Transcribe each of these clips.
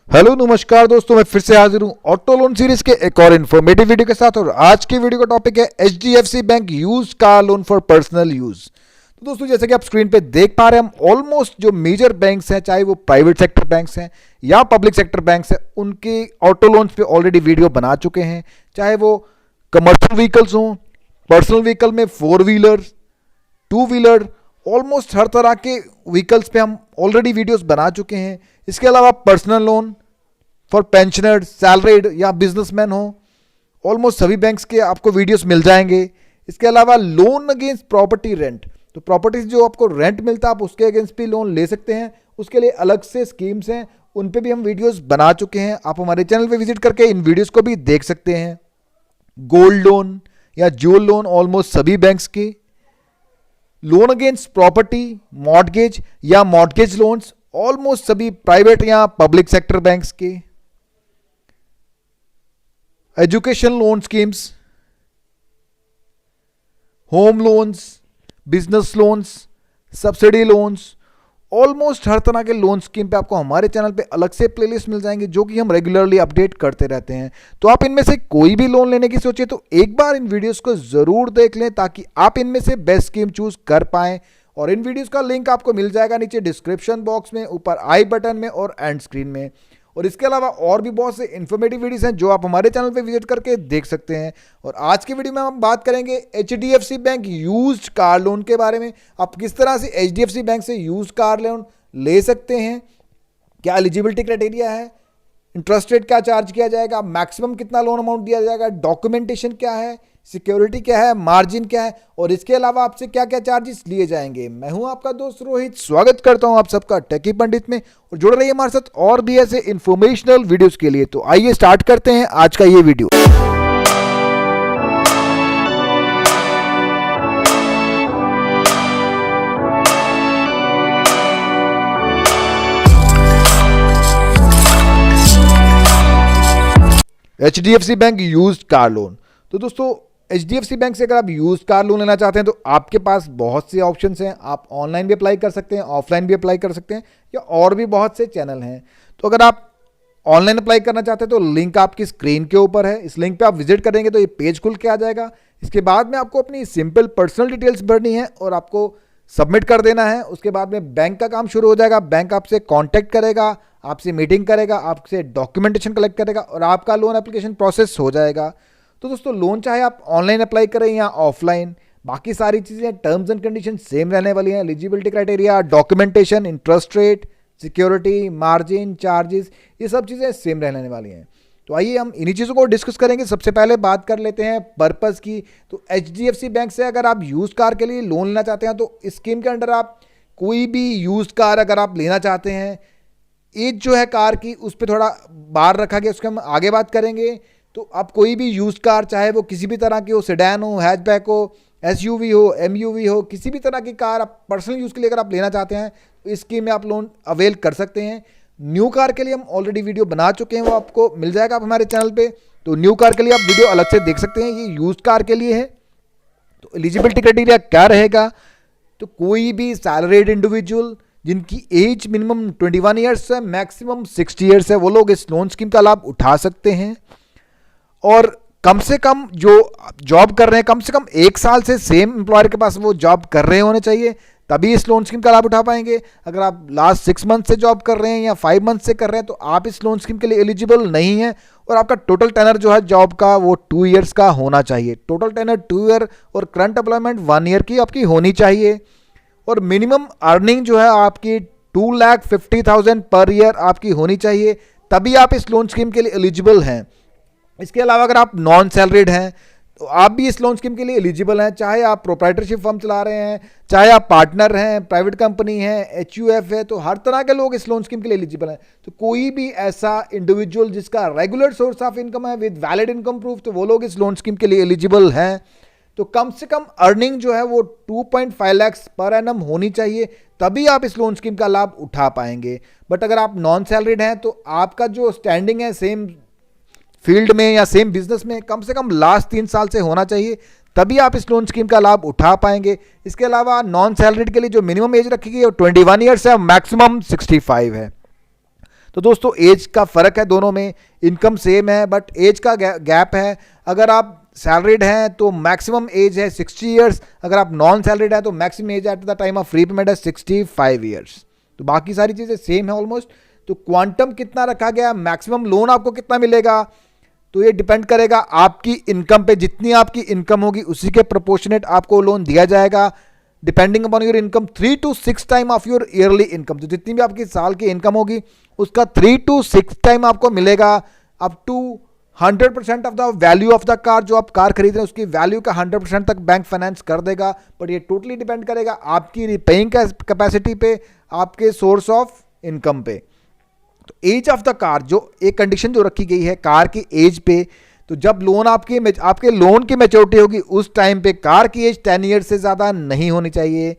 Hello नमस्कार दोस्तों, मैं फिर से हाजिर हूं ऑटो लोन सीरीज के एक और इन्फॉर्मेटिव वीडियो के साथ। और आज की वीडियो का टॉपिक है HDFC bank use car loan for personal use. तो दोस्तों, जैसे कि आप स्क्रीन पे देख पा रहे हैं, हम ऑलमोस्ट जो मेजर बैंक्स हैं, चाहे वो प्राइवेट सेक्टर बैंक्स हैं या पब्लिक सेक्टर बैंक्स हैं, उनके ऑटो लोन्स पे ऑलरेडी वीडियो बना चुके हैं। चाहे वो कमर्शियल व्हीकल्स हों, पर्सनल व्हीकल में four wheeler, two wheeler, almost हर तरह के व्हीकल्स पे हम ऑलरेडी वीडियोस बना चुके हैं। इसके अलावा personal loan for pensioner, salaried या बिजनेसमैन हो, ऑलमोस्ट सभी बैंक्स के आपको वीडियोस मिल जाएंगे। इसके अलावा लोन अगेंस्ट प्रॉपर्टी रेंट, तो प्रॉपर्टी जो आपको रेंट मिलता है आप उसके अगेंस्ट भी लोन ले सकते हैं, उसके लिए अलग से स्कीम्स हैं, उन पे भी हम वीडियोस बना चुके हैं। आप हमारे चैनल पे विजिट करके इन वीडियोस को भी देख सकते हैं। गोल्ड लोन या ज्वेल लोन, ऑलमोस्ट सभी बैंक्स के लोन अगेंस्ट प्रॉपर्टी, मॉर्टगेज या मॉर्टगेज लोन्स, ऑलमोस्ट सभी प्राइवेट या पब्लिक सेक्टर बैंक्स के। Education loan schemes, home loans, business loans, subsidy loans, almost हर तरह के लोन स्कीम पे आपको हमारे चैनल पे अलग से प्लेलिस्ट मिल जाएंगे, जो कि हम रेगुलरली अपडेट करते रहते हैं। तो आप इनमें से कोई भी लोन लेने की सोचे तो एक बार इन वीडियोस को जरूर देख लें, ताकि आप इनमें से बेस्ट स्कीम चूज कर पाएं। और इन वीडियोस का लिंक आपको मिल जाएगा नीचे डिस्क्रिप्शन बॉक्स में, ऊपर आई बटन में और एंड स्क्रीन में। और इसके अलावा और भी बहुत से इन्फॉर्मेटिव वीडियोस हैं जो आप हमारे चैनल पे विजिट करके देख सकते हैं। और आज की वीडियो में हम बात करेंगे HDFC bank used car loan के बारे में। आप किस तरह से एचडीएफसी बैंक से यूज्ड कार लोन ले सकते हैं, क्या एलिजिबिलिटी क्राइटेरिया है, इंटरेस्ट रेट क्या चार्ज किया जाएगा, मैक्सिमम कितना लोन अमाउंट दिया जाएगा, डॉक्यूमेंटेशन क्या है, सिक्योरिटी क्या है, मार्जिन क्या है, और इसके अलावा आपसे क्या क्या चार्जेस लिए जाएंगे। मैं हूं आपका दोस्त रोहित, स्वागत करता हूं आप सबका टेकी पंडित में। और जुड़ रहिए हमारे साथ और भी ऐसे इंफॉर्मेशनल वीडियोस के लिए। तो आइए स्टार्ट करते हैं आज का ये video. HDFC bank used car loan. तो दोस्तों, एचडीएफसी बैंक से अगर आप यूज्ड कार लोन लेना चाहते हैं तो आपके पास बहुत से ऑप्शंस हैं। आप ऑनलाइन भी अप्लाई कर सकते हैं, ऑफलाइन भी अप्लाई कर सकते हैं, या और भी बहुत से चैनल हैं। तो अगर आप ऑनलाइन अप्लाई करना चाहते हैं तो लिंक आपकी स्क्रीन के ऊपर है। इस लिंक पे आप विजिट करेंगे तो ये पेज खुल के आ जाएगा। इसके बाद में आपको अपनी सिंपल पर्सनल डिटेल्स भरनी है और आपको सबमिट कर देना है। उसके बाद में बैंक का काम शुरू हो जाएगा। बैंक आपसे कांटेक्ट करेगा, आपसे मीटिंग करेगा, आपसे डॉक्यूमेंटेशन कलेक्ट करेगा और आपका लोन एप्लीकेशन प्रोसेस हो जाएगा। तो दोस्तों, लोन चाहे आप ऑनलाइन अप्लाई करें या ऑफलाइन, बाकी सारी चीज़ें, टर्म्स एंड कंडीशन सेम रहने वाली हैं। Eligibility criteria, documentation, interest rate, security, margin, charges, ये सब चीज़ें सेम रहने वाली हैं। तो आइए हम इन्हीं चीज़ों को डिस्कस करेंगे। सबसे पहले बात कर लेते हैं पर्पस की। तो एचडीएफसी बैंक से अगर आप यूज कार के लिए लोन लेना चाहते हैं तो इस स्कीम के अंडर आप कोई भी यूज कार अगर आप लेना चाहते हैं, एज जो है कार की उस पर थोड़ा बार रखा गया, उसके हम आगे बात करेंगे। तो आप कोई भी यूज कार, चाहे वो किसी भी तरह की हो, सेडान हो, हैचबैक हो, एसयूवी हो, एमयूवी हो, किसी भी तरह की कार आप पर्सनल यूज़ के लिए अगर आप लेना चाहते हैं तो इस स्कीम में आप लोन अवेल कर सकते हैं। न्यू कार के लिए हम ऑलरेडी वीडियो बना चुके हैं, वो आपको मिल जाएगा आप हमारे चैनल पे। तो न्यू कार के लिए आप वीडियो अलग से देख सकते हैं, ये यूज कार के लिए है। तो एलिजिबिलिटी क्राइटेरिया क्या रहेगा, तो कोई भी सैलरीड इंडिविजुअल जिनकी एज मिनिमम 21 ईयर्स है, मैक्सिमम 60 ईयर्स है, वो लोग इस लोन स्कीम का लाभ उठा सकते हैं। और कम से कम जो जॉब कर रहे हैं, कम से कम 1 साल से सेम एम्प्लॉयर के पास वो जॉब कर रहे होने चाहिए, तभी इस लोन स्कीम का लाभ उठा पाएंगे। अगर आप लास्ट 6 मंथ से जॉब कर रहे हैं या 5 मंथ से कर रहे हैं तो आप इस लोन स्कीम के लिए एलिजिबल नहीं है। और आपका टोटल टेनर जो है जॉब का वो 2 ईयर्स का होना चाहिए। टोटल टेनर 2 ईयर और करंट एम्प्लॉयमेंट 1 ईयर की आपकी होनी चाहिए। और मिनिमम अर्निंग जो है आपकी 2,50,000 पर ईयर आपकी होनी चाहिए, तभी आप इस लोन स्कीम के लिए एलिजिबल हैं। इसके अलावा अगर आप नॉन सैलरीड हैं तो आप भी इस लोन स्कीम के लिए एलिजिबल हैं, चाहे आप प्रोप्राइटरशिप फर्म चला रहे हैं, चाहे आप पार्टनर हैं, प्राइवेट कंपनी है, एचयूएफ है, तो हर तरह के लोग इस लोन स्कीम के लिए एलिजिबल हैं। तो कोई भी ऐसा इंडिविजुअल जिसका रेगुलर सोर्स ऑफ इनकम है विद वैलिड इनकम प्रूफ, तो वो लोग इस लोन स्कीम के लिए एलिजिबल हैं। तो कम से कम अर्निंग जो है वो 2.5 लाख पर एनम होनी चाहिए, तभी आप इस लोन स्कीम का लाभ उठा पाएंगे। बट अगर आप नॉन सैलरीड हैं तो आपका जो स्टैंडिंग है सेम फील्ड में या सेम बिजनेस में कम से कम लास्ट 3 साल से होना चाहिए, तभी आप इस लोन स्कीम का लाभ उठा पाएंगे। इसके अलावा नॉन सैलरीड के लिए जो मिनिमम एज रखी गई है वो 21 ईयर्स है, मैक्सिमम 65 है। तो दोस्तों एज का फ़र्क है दोनों में, इनकम सेम है बट एज का गैप है। अगर आप सैलरीड हैं तो मैक्सिमम एज है 60 ईयर्स, अगर आप नॉन सैलरीड हैं तो maximum age at the time of free payment है 65 ईयर्स। तो बाकी सारी चीज़ें सेम है ऑलमोस्ट। तो क्वांटम कितना रखा गया, मैक्सिमम लोन आपको कितना मिलेगा, तो ये डिपेंड करेगा आपकी इनकम पे। जितनी आपकी इनकम होगी उसी के प्रोपोर्शनेट आपको लोन दिया जाएगा, depending upon your income 3 to 6 time of your yearly income. तो जितनी भी आपकी साल की इनकम होगी उसका 3 to 6 टाइम आपको मिलेगा, up to 100% of the value of the car. जो आप कार खरीद रहे हैं उसकी वैल्यू का 100% तक बैंक फाइनेंस कर देगा, बट ये टोटली डिपेंड करेगा आपकी रिपेइंग कैपेसिटी पे, आपके सोर्स ऑफ इनकम पे। तो एज ऑफ द कार, जो एक कंडीशन जो रखी गई है कार की एज पे, तो जब लोन आपके लोन की मैच्योरिटी होगी उस टाइम पे कार की एज 10 ईयर से ज़्यादा नहीं होनी चाहिए।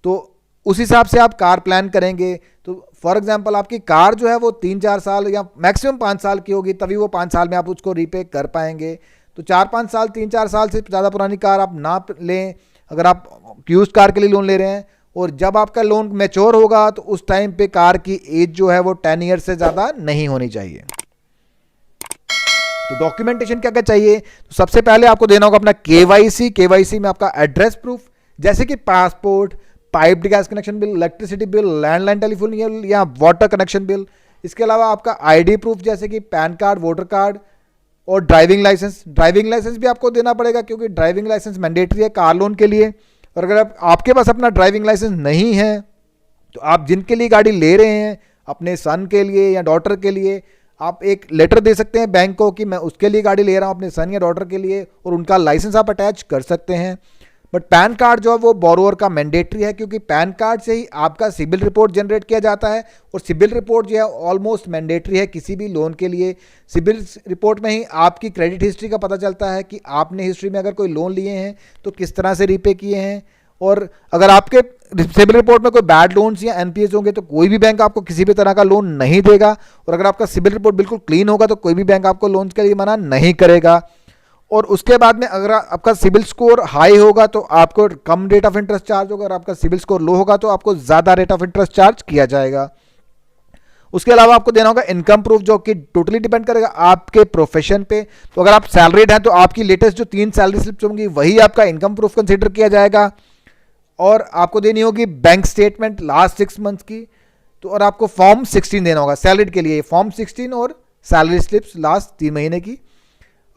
तो उस हिसाब से आप कार प्लान करेंगे। तो फॉर एग्जांपल आपकी कार जो है वो 3-4 साल या मैक्सिमम 5 साल की होगी, तभी वो 5 साल में आप उसको रीपे कर पाएंगे। तो 4-5 साल, 3-4 साल से ज़्यादा पुरानी कार आप ना लें अगर आप यूज्ड कार के लिए लोन ले रहे हैं। और जब आपका लोन मैच्योर होगा तो उस टाइम पे कार की एज जो है वो 10 ईयर से ज़्यादा नहीं होनी चाहिए। तो डॉक्यूमेंटेशन क्या क्या चाहिए, तो सबसे पहले आपको देना होगा अपना केवाईसी। केवाईसी में आपका एड्रेस प्रूफ जैसे कि passport, piped gas connection bill, electricity bill, landline telephone bill या वाटर कनेक्शन बिल। इसके अलावा आपका आईडी प्रूफ जैसे कि पैन कार्ड, वोटर कार्ड और ड्राइविंग लाइसेंस। ड्राइविंग लाइसेंस भी आपको देना पड़ेगा क्योंकि ड्राइविंग लाइसेंस मैंडेटरी है कार लोन के लिए। और अगर आपके पास अपना ड्राइविंग लाइसेंस नहीं है तो आप जिनके लिए गाड़ी ले रहे हैं, अपने सन के लिए या डॉटर के लिए, आप एक लेटर दे सकते हैं बैंक को कि मैं उसके लिए गाड़ी ले रहा हूं अपने सन या डॉटर के लिए, और उनका लाइसेंस आप अटैच कर सकते हैं। बट पैन कार्ड जो है वो बोरोवर का मैंडेटरी है क्योंकि पैन कार्ड से ही आपका सिबिल रिपोर्ट जनरेट किया जाता है, और सिबिल रिपोर्ट जो है ऑलमोस्ट मैंडेटरी है किसी भी लोन के लिए। सिबिल रिपोर्ट में ही आपकी क्रेडिट हिस्ट्री का पता चलता है कि आपने हिस्ट्री में अगर कोई लोन लिए हैं तो किस तरह से रीपे किए हैं। और अगर आपके सिबिल रिपोर्ट में कोई बैड लोन्स या एनपीएस होंगे तो कोई भी बैंक आपको किसी भी तरह का लोन नहीं देगा। और अगर आपका सिबिल रिपोर्ट बिल्कुल क्लीन होगा तो कोई भी बैंक आपको लोन के लिए मना नहीं करेगा। और उसके बाद में अगर आपका सिबिल स्कोर हाई होगा तो आपको कम रेट ऑफ इंटरेस्ट चार्ज होगा, अगर आपका सिबिल स्कोर लो होगा तो आपको ज़्यादा रेट ऑफ इंटरेस्ट चार्ज किया जाएगा। उसके अलावा आपको देना होगा इनकम प्रूफ जो कि टोटली डिपेंड करेगा आपके प्रोफेशन पे। तो अगर आप सैलरीड हैं तो आपकी लेटेस्ट जो 3 सैलरी स्लिप्स होंगी वही आपका इनकम प्रूफ कंसिडर किया जाएगा। और आपको देनी होगी बैंक स्टेटमेंट लास्ट 6 मंथ्स की। तो और आपको फॉर्म 16 देना होगा सैलरीड के लिए, फॉर्म 16 और सैलरी स्लिप्स लास्ट 3 महीने की।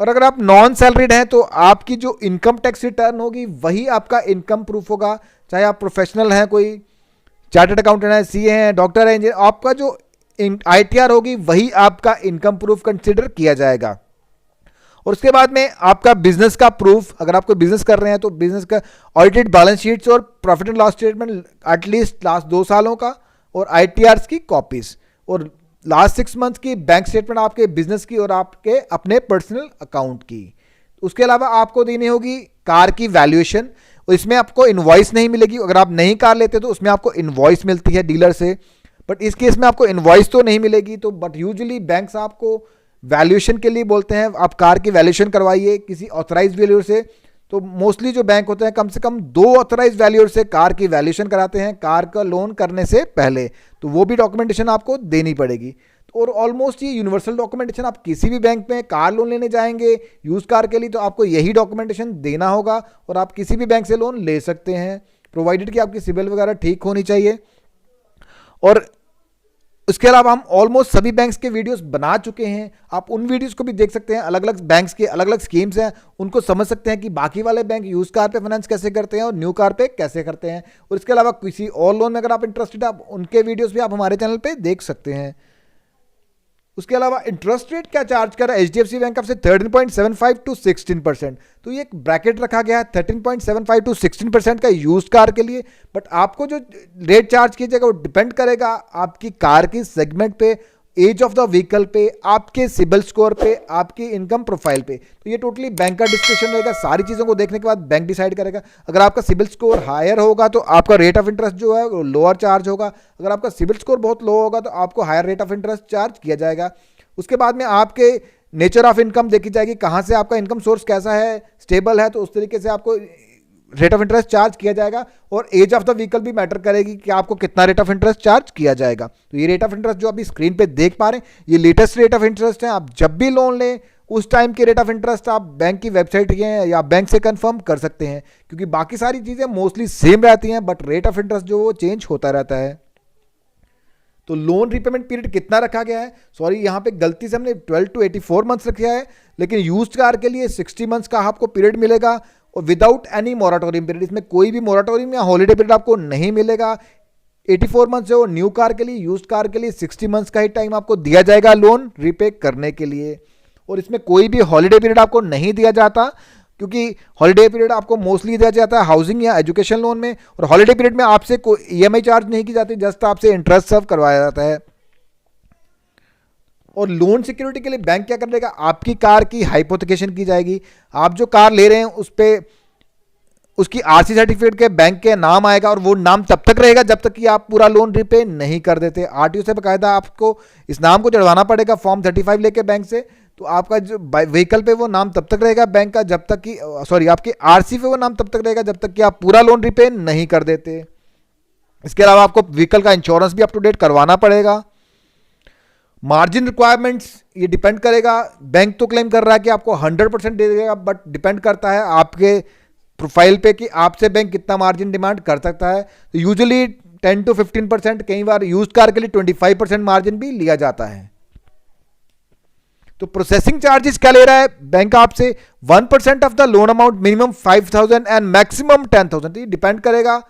और अगर आप नॉन सैलरीड हैं तो आपकी जो इनकम टैक्स रिटर्न होगी वही आपका इनकम प्रूफ होगा, चाहे आप प्रोफेशनल हैं, कोई चार्टर्ड अकाउंटेंट है, सीए हैं, डॉक्टर है, इंजीनियर, आपका जो आईटीआर होगी वही आपका इनकम प्रूफ कंसिडर किया जाएगा। और उसके बाद में आपका बिजनेस का प्रूफ, अगर आप कोई बिजनेस कर रहे हैं तो बिजनेस का ऑडिटेड बैलेंस शीट्स और profit and loss statement at least last 2 सालों का, और आईटीआर्स की कॉपीज, और लास्ट 6 मंथ की बैंक स्टेटमेंट आपके बिजनेस की और आपके अपने पर्सनल अकाउंट की। उसके अलावा आपको देनी होगी कार की वैल्यूएशन, और इसमें आपको इनवॉइस नहीं मिलेगी। अगर आप नई कार लेते तो उसमें आपको इनवॉइस मिलती है डीलर से, बट इस केस में आपको इनवॉइस तो नहीं मिलेगी। तो बट यूजुअली बैंक्स आपको वैल्यूएशन के लिए बोलते हैं, आप कार की वैल्यूएशन करवाइए किसी ऑथराइज वैल्यूअर से। तो मोस्टली जो बैंक होते हैं कम से कम 2 ऑथराइज वैल्यूअर से कार की वैल्यूएशन कराते हैं कार का लोन करने से पहले, तो वो भी डॉक्यूमेंटेशन आपको देनी पड़ेगी। और ऑलमोस्ट ये यूनिवर्सल डॉक्यूमेंटेशन, आप किसी भी बैंक में कार लोन लेने जाएंगे यूज कार के लिए तो आपको यही डॉक्यूमेंटेशन देना होगा, और आप किसी भी बैंक से लोन ले सकते हैं प्रोवाइडेड कि आपकी सिबिल वगैरह ठीक होनी चाहिए। और उसके अलावा हम ऑलमोस्ट सभी बैंक्स के वीडियोस बना चुके हैं, आप उन वीडियोस को भी देख सकते हैं। अलग अलग बैंक्स के अलग अलग स्कीम्स हैं, उनको समझ सकते हैं कि बाकी वाले बैंक यूज कार पे फाइनेंस कैसे करते हैं और न्यू कार पे कैसे करते हैं। और इसके अलावा किसी और लोन में अगर आप इंटरेस्टेड हैं, उनके वीडियोस भी आप हमारे चैनल पे देख सकते हैं। उसके अलावा इंटरेस्ट रेट क्या चार्ज कर रहा है एचडीएफसी बैंक आपसे 13.75 to 16%। तो ये एक ब्रैकेट रखा गया है 13.75 to 16% का यूज्ड कार के लिए। बट आपको जो रेट चार्ज कीजिएगा वो डिपेंड करेगा आपकी कार की सेगमेंट पे, एज ऑफ द व्हीकल पे, आपके सिबिल स्कोर पे, आपकी इनकम प्रोफाइल पे। तो ये टोटली बैंक का डिस्कशन रहेगा, सारी चीज़ों को देखने के बाद बैंक डिसाइड करेगा। अगर आपका सिबिल स्कोर हायर होगा तो आपका रेट ऑफ इंटरेस्ट जो है वो लोअर चार्ज होगा, अगर आपका सिबिल स्कोर बहुत लो होगा तो आपको higher rate of interest charge किया जाएगा। उसके बाद में आपके नेचर ऑफ इनकम देखी जाएगी, कहाँ से आपका इनकम सोर्स कैसा है, स्टेबल है, तो उस तरीके से आपको रेट ऑफ इंटरेस्ट चार्ज किया जाएगा, और एज ऑफ द व्हीकल भी मैटर करेगी कि आपको कितना रेट ऑफ इंटरेस्ट चार्ज किया जाएगा। तो ये रेट ऑफ इंटरेस्ट जो अभी स्क्रीन पे देख पा रहे हैं, ये लेटेस्ट रेट ऑफ इंटरेस्ट है। आप जब भी लोन लें उस टाइम के रेट ऑफ इंटरेस्ट आप बैंक की वेबसाइट के या बैंक से कंफर्म कर सकते हैं, क्योंकि बाकी सारी चीज़ें मोस्टली सेम रहती हैं, बट रेट ऑफ इंटरेस्ट जो वो चेंज होता रहता है। तो लोन रिपेमेंट पीरियड कितना रखा गया है, सॉरी यहाँ पे गलती से हमने 12 to 84 मंथ्स रखा है, लेकिन यूज्ड कार के लिए 60 मंथ्स का आपको पीरियड मिलेगा, और विदाउट एनी मोराटोरियम पीरियड। इसमें कोई भी मोराटोरियम या हॉलीडे पीरियड आपको नहीं मिलेगा। 84 मंथ्स जो न्यू कार के लिए, यूज्ड कार के लिए 60 मंथ्स का ही टाइम आपको दिया जाएगा लोन रीपे करने के लिए, और इसमें कोई भी हॉलीडे पीरियड आपको नहीं दिया जाता, क्योंकि हॉलीडे पीरियड आपको मोस्टली दिया जाता है हाउसिंग या एजुकेशन लोन में, और हॉलीडे पीरियड में आपसे कोई ईएमआई चार्ज नहीं की जाती, जस्ट आपसे इंटरेस्ट सर्व करवाया जाता है। और लोन सिक्योरिटी के लिए बैंक क्या करेगा, आपकी कार की हाइपोथिकेशन की जाएगी। आप जो कार ले रहे हैं उस पर उसकी आरसी सर्टिफिकेट के बैंक के नाम आएगा, और वो नाम तब तक रहेगा जब तक कि आप पूरा लोन रिपे नहीं कर देते। आरटीओ से बाकायदा आपको इस नाम को चढ़वाना पड़ेगा फॉर्म 35 लेके बैंक से। तो आपका जो व्हीकल पे वो नाम तब तक रहेगा बैंक का जब तक कि, सॉरी आपकी आरसी पे वो नाम तब तक रहेगा जब तक कि आप पूरा लोन रिपे नहीं कर देते। इसके अलावा आपको व्हीकल का इंश्योरेंस भी अप टू डेट करवाना पड़ेगा। मार्जिन रिक्वायरमेंट्स ये डिपेंड करेगा, बैंक तो क्लेम कर रहा है कि आपको 100% दे देगा, बट डिपेंड करता है आपके प्रोफाइल पे कि आपसे बैंक कितना मार्जिन डिमांड कर सकता है। तो यूजुअली 10 to 15%, कई बार यूज्ड कार के लिए 25% मार्जिन भी लिया जाता है। तो प्रोसेसिंग चार्जेस क्या ले रहा है बैंक आपसे, 1% of the loan amount, minimum 5,000 and maximum 10,000। ये डिपेंड करेगा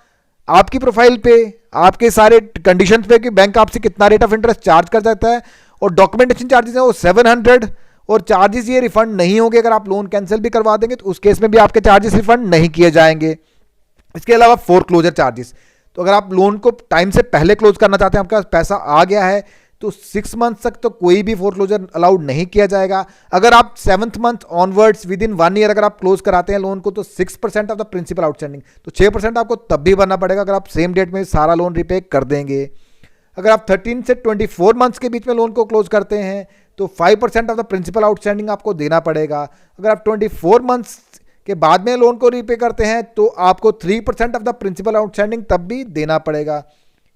आपकी प्रोफाइल पे, आपके सारे कंडीशंस पे कि बैंक आपसे कितना रेट ऑफ इंटरेस्ट चार्ज कर सकता है। और डॉक्यूमेंटेशन चार्जेस है वो 700, और चार्जेस ये रिफंड नहीं होंगे। अगर आप लोन कैंसिल भी करवा देंगे तो उस केस में भी आपके चार्जेस रिफंड नहीं किए जाएंगे। इसके अलावा फोरक्लोजर चार्जेस, तो अगर आप लोन को टाइम से पहले क्लोज करना चाहते हैं, आपके पास पैसा आ गया है, तो 6 मंथ तक तो कोई भी फोरक्लोजर अलाउड नहीं किया जाएगा। अगर आप 7th month onwards with in 1 year अगर आप क्लोज कराते हैं लोन को, तो 6% ऑफ द प्रिंसिपल आउटस्टैंडिंग, तो 6% आपको तब भी भरना पड़ेगा अगर आप सेम डेट में सारा लोन रिपे कर देंगे। अगर आप 13 से 24 मंथ्स के बीच में लोन को क्लोज करते हैं तो 5% ऑफ द प्रिंसिपल आउटस्टैंडिंग आपको देना पड़ेगा। अगर आप 24 मंथ्स के बाद में लोन को रीपे करते हैं तो आपको 3% ऑफ द प्रिंसिपल आउटस्टैंडिंग तब भी देना पड़ेगा।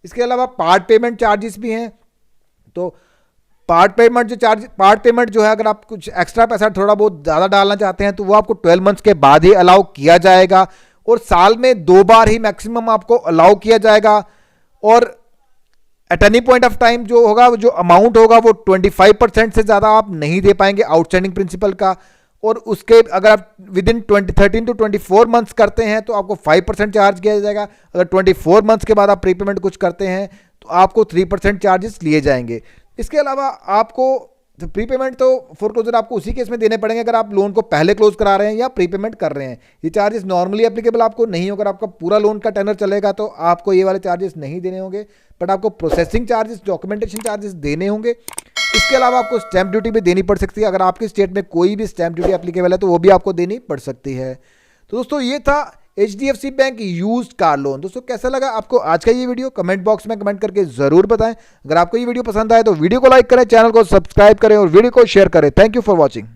इसके अलावा पार्ट पेमेंट चार्जेस भी हैं। तो पार्ट पेमेंट जो है, अगर आप कुछ एक्स्ट्रा पैसा थोड़ा बहुत ज़्यादा डालना चाहते हैं तो वो आपको 12 मंथ्स के बाद ही अलाउ किया जाएगा, और साल में 2 बार ही मैक्सिमम आपको अलाउ किया जाएगा। और at any point of time जो होगा, जो अमाउंट होगा वो 25% से ज़्यादा आप नहीं दे पाएंगे आउटस्टैंडिंग प्रिंसिपल का। और उसके अगर आप विद इन 13 to 24 मंथ्स करते हैं तो आपको 5% चार्ज किया जाएगा। अगर 24 मंथ्स के बाद आप प्रीपेमेंट कुछ करते हैं तो आपको 3% चार्जेस लिए जाएंगे। इसके अलावा आपको प्रीपेमेंट तो फोरक्लोजर आपको उसी केस में देने पड़ेंगे अगर आप लोन को पहले क्लोज करा रहे हैं या प्रीपेमेंट कर रहे हैं। ये चार्जेस नॉर्मली एप्लीकेबल आपको नहीं होगा। अगर आपका पूरा लोन का टेनर चलेगा तो आपको ये वाले चार्जेस नहीं देने होंगे, बट आपको प्रोसेसिंग चार्जेस, डॉक्यूमेंटेशन चार्जेस देने होंगे। इसके अलावा आपको स्टैंप ड्यूटी भी देनी पड़ सकती है। अगर आपके स्टेट में कोई भी स्टैंप ड्यूटी एप्लीकेबल है तो वो भी आपको देनी पड़ सकती है। तो दोस्तों ये था HDFC bank used car loan. दोस्तों कैसा लगा आपको आज का ये वीडियो, कमेंट बॉक्स में कमेंट करके जरूर बताएं। अगर आपको ये वीडियो पसंद आए तो वीडियो को लाइक करें, चैनल को सब्सक्राइब करें और वीडियो को शेयर करें। Thank you for watching.